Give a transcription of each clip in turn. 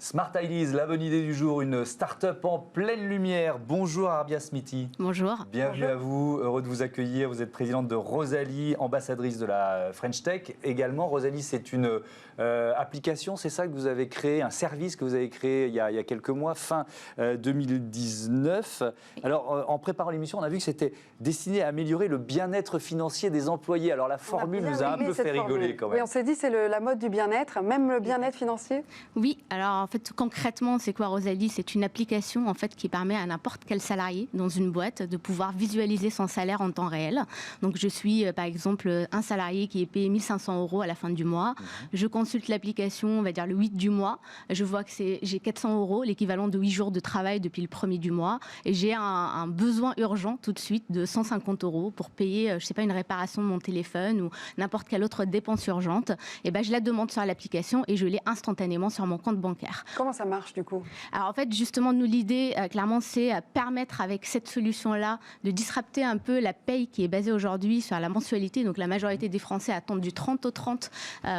Smart Ideas, la bonne idée du jour, une start-up en pleine lumière. Bonjour Arbia Smithy. Bonjour. Bienvenue à vous, heureux de vous accueillir. Vous êtes présidente de Rosalie, ambassadrice de la French Tech. Également, Rosalie, c'est une application, c'est ça que vous avez créé, un service que vous avez créé il y a quelques mois, fin 2019. Alors, en préparant l'émission, on a vu que c'était destiné à améliorer le bien-être financier des employés. Alors, la formule nous a un peu fait rigoler quand même. Oui, on s'est dit c'est la mode du bien-être, même le bien-être financier. Oui, alors en fait concrètement c'est quoi Rosalie? C'est une application en fait qui permet à n'importe quel salarié dans une boîte de pouvoir visualiser son salaire en temps réel. Donc je suis par exemple un salarié qui est payé 1 500 € à la fin du mois. Je consulte l'application, on va dire le 8 du mois. Je vois que j'ai 400 €, l'équivalent de 8 jours de travail depuis le 1er du mois. Et j'ai un besoin urgent tout de suite de 150 € pour payer, je sais pas, une réparation de mon téléphone ou n'importe quelle autre dépense urgente. Et ben je la demande sur l'application et je l'ai instantanément sur mon compte bancaire. Comment ça marche du coup? Alors en fait, justement, nous, l'idée, clairement, c'est permettre avec cette solution-là de disrupter un peu la paye qui est basée aujourd'hui sur la mensualité. Donc la majorité des Français attendent du 30 au 30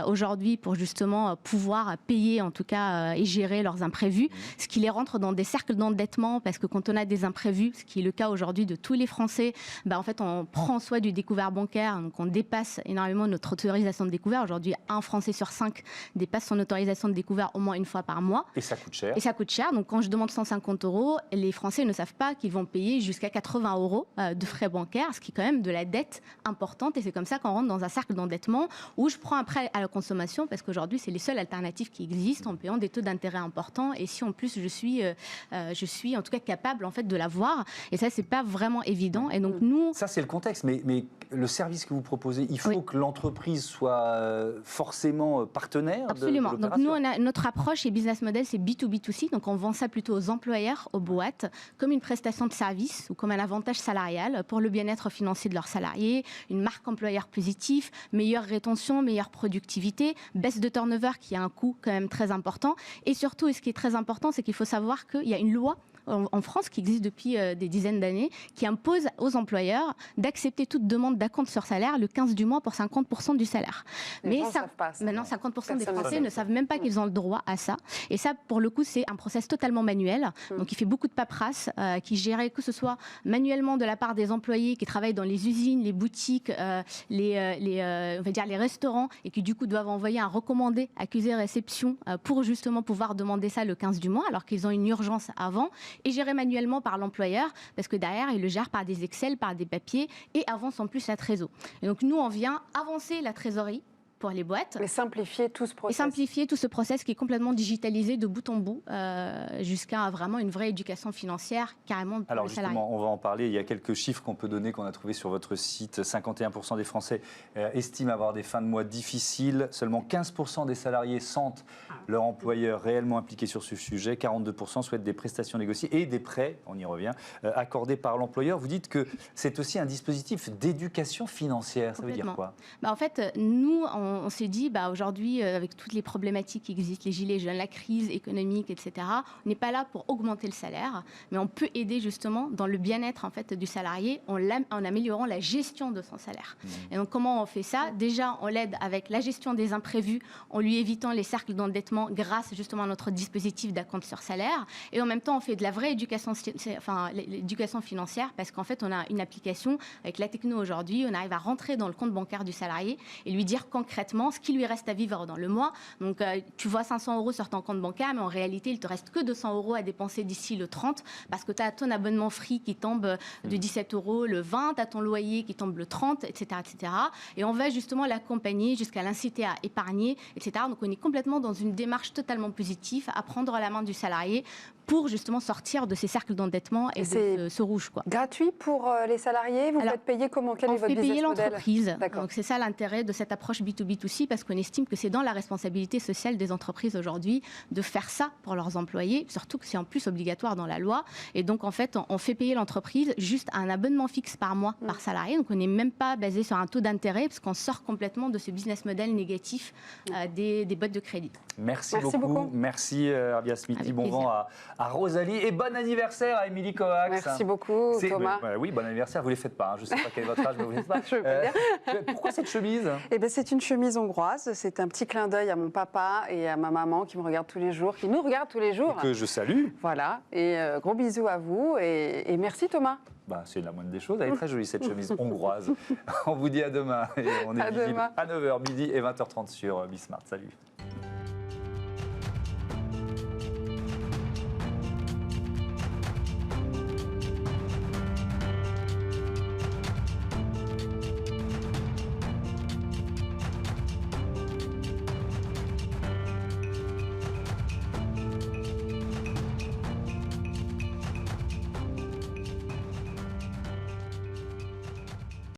aujourd'hui pour justement pouvoir payer en tout cas et gérer leurs imprévus, ce qui les rentre dans des cercles d'endettement parce que quand on a des imprévus, ce qui est le cas aujourd'hui de tous les Français, en fait on prend soin du découvert bancaire, donc on dépasse énormément notre autorisation de découvert. Aujourd'hui, un Français sur 5 dépasse son autorisation de découvert au moins une fois par mois. Et ça coûte cher. Et ça coûte cher. Donc, quand je demande 150 €, les Français ne savent pas qu'ils vont payer jusqu'à 80 € de frais bancaires, ce qui est quand même de la dette importante. Et c'est comme ça qu'on rentre dans un cercle d'endettement où je prends un prêt à la consommation parce qu'aujourd'hui, c'est les seules alternatives qui existent en payant des taux d'intérêt importants. Et si en plus, je suis en tout cas capable en fait de l'avoir. Et ça, c'est pas vraiment évident. Et donc, nous... Ça, c'est le contexte. Mais le service que vous proposez, il faut que l'entreprise soit forcément partenaire. Absolument. De donc, nous, notre approche et business model, c'est B2B2C, donc on vend ça plutôt aux employeurs, aux boîtes, comme une prestation de service ou comme un avantage salarial pour le bien-être financier de leurs salariés, une marque employeur positive, meilleure rétention, meilleure productivité, baisse de turnover qui a un coût quand même très important. Et surtout, et ce qui est très important, c'est qu'il faut savoir qu'il y a une loi en France qui existe depuis des dizaines d'années, qui impose aux employeurs d'accepter toute demande d'acompte sur salaire le 15 du mois pour 50% du salaire. Mais ça, maintenant, 50% des Français ne savent même pas qu'ils ont le droit à ça. Et ça, pour le coup, c'est un process totalement manuel. Donc, il fait beaucoup de paperasse, qui gérait que ce soit manuellement de la part des employés qui travaillent dans les usines, les boutiques, on va dire les restaurants, et qui du coup doivent envoyer un recommandé accusé réception pour justement pouvoir demander ça le 15 du mois, alors qu'ils ont une urgence avant. Et géré manuellement par l'employeur, parce que derrière, il le gère par des Excel, par des papiers, et avance en plus la trésor. Et donc, nous, on vient avancer la trésorerie pour les boîtes. Et simplifier tout ce process. Et simplifier tout ce process qui est complètement digitalisé de bout en bout, jusqu'à vraiment une vraie éducation financière, carrément pour Alors le salarié. justement, on va en parler. Il y a quelques chiffres qu'on peut donner, qu'on a trouvé sur votre site. 51% des Français estiment avoir des fins de mois difficiles. Seulement 15% des salariés sentent leur employeur réellement impliqué sur ce sujet. 42% souhaitent des prestations négociées et des prêts, on y revient, accordés par l'employeur. Vous dites que c'est aussi un dispositif d'éducation financière. Ça veut dire quoi? En fait, nous, on s'est dit, aujourd'hui, avec toutes les problématiques qui existent, les gilets jaunes, la crise économique, etc., on n'est pas là pour augmenter le salaire, mais on peut aider justement dans le bien-être en fait, du salarié en améliorant la gestion de son salaire. Et donc, comment on fait ça? Déjà, on l'aide avec la gestion des imprévus, en lui évitant les cercles d'endettement grâce justement à notre dispositif d'acompte sur salaire. Et en même temps, on fait de la vraie éducation, l'éducation financière, parce qu'en fait, on a une application avec la techno aujourd'hui, on arrive à rentrer dans le compte bancaire du salarié et lui dire concrètement ce qui lui reste à vivre dans le mois. Donc, tu vois 500 € sur ton compte bancaire, mais en réalité, il te reste que 200 € à dépenser d'ici le 30, parce que tu as ton abonnement Free qui tombe de 17 € le 20, tu as ton loyer qui tombe le 30, etc., etc. Et on va justement l'accompagner jusqu'à l'inciter à épargner, etc. Donc, on est complètement dans une démarche totalement positive, à prendre la main du salarié pour justement sortir de ces cercles d'endettement et de ce rouge, quoi. Gratuit pour les salariés? Vous faites payer comment? Quel est votre business model? On fait payer l'entreprise. Donc c'est ça l'intérêt de cette approche B2B2C, parce qu'on estime que c'est dans la responsabilité sociale des entreprises aujourd'hui de faire ça pour leurs employés, surtout que c'est en plus obligatoire dans la loi. Et donc en fait, on fait payer l'entreprise juste un abonnement fixe par mois par salarié. Donc on n'est même pas basé sur un taux d'intérêt, parce qu'on sort complètement de ce business model négatif des boîtes de crédit. Merci beaucoup. Merci Arbia Smithy. Bon vent à Rosalie et bon anniversaire à Émilie Coax. Merci beaucoup Thomas. Oui, bon anniversaire. Vous ne les faites pas. Je ne sais pas quel est votre âge, mais vous ne les faites pas. Je veux pas dire. Pourquoi cette chemise? C'est une chemise chemise hongroise. C'est un petit clin d'œil à mon papa et à ma maman qui me regardent tous les jours, qui nous regardent tous les jours. Que je salue. Voilà, et gros bisous à vous et merci Thomas. C'est la moindre des choses. Elle est très jolie, cette chemise hongroise. On vous dit à demain. Et on est À visible demain. à 9h, midi et 20h30 sur Bismart. Salut.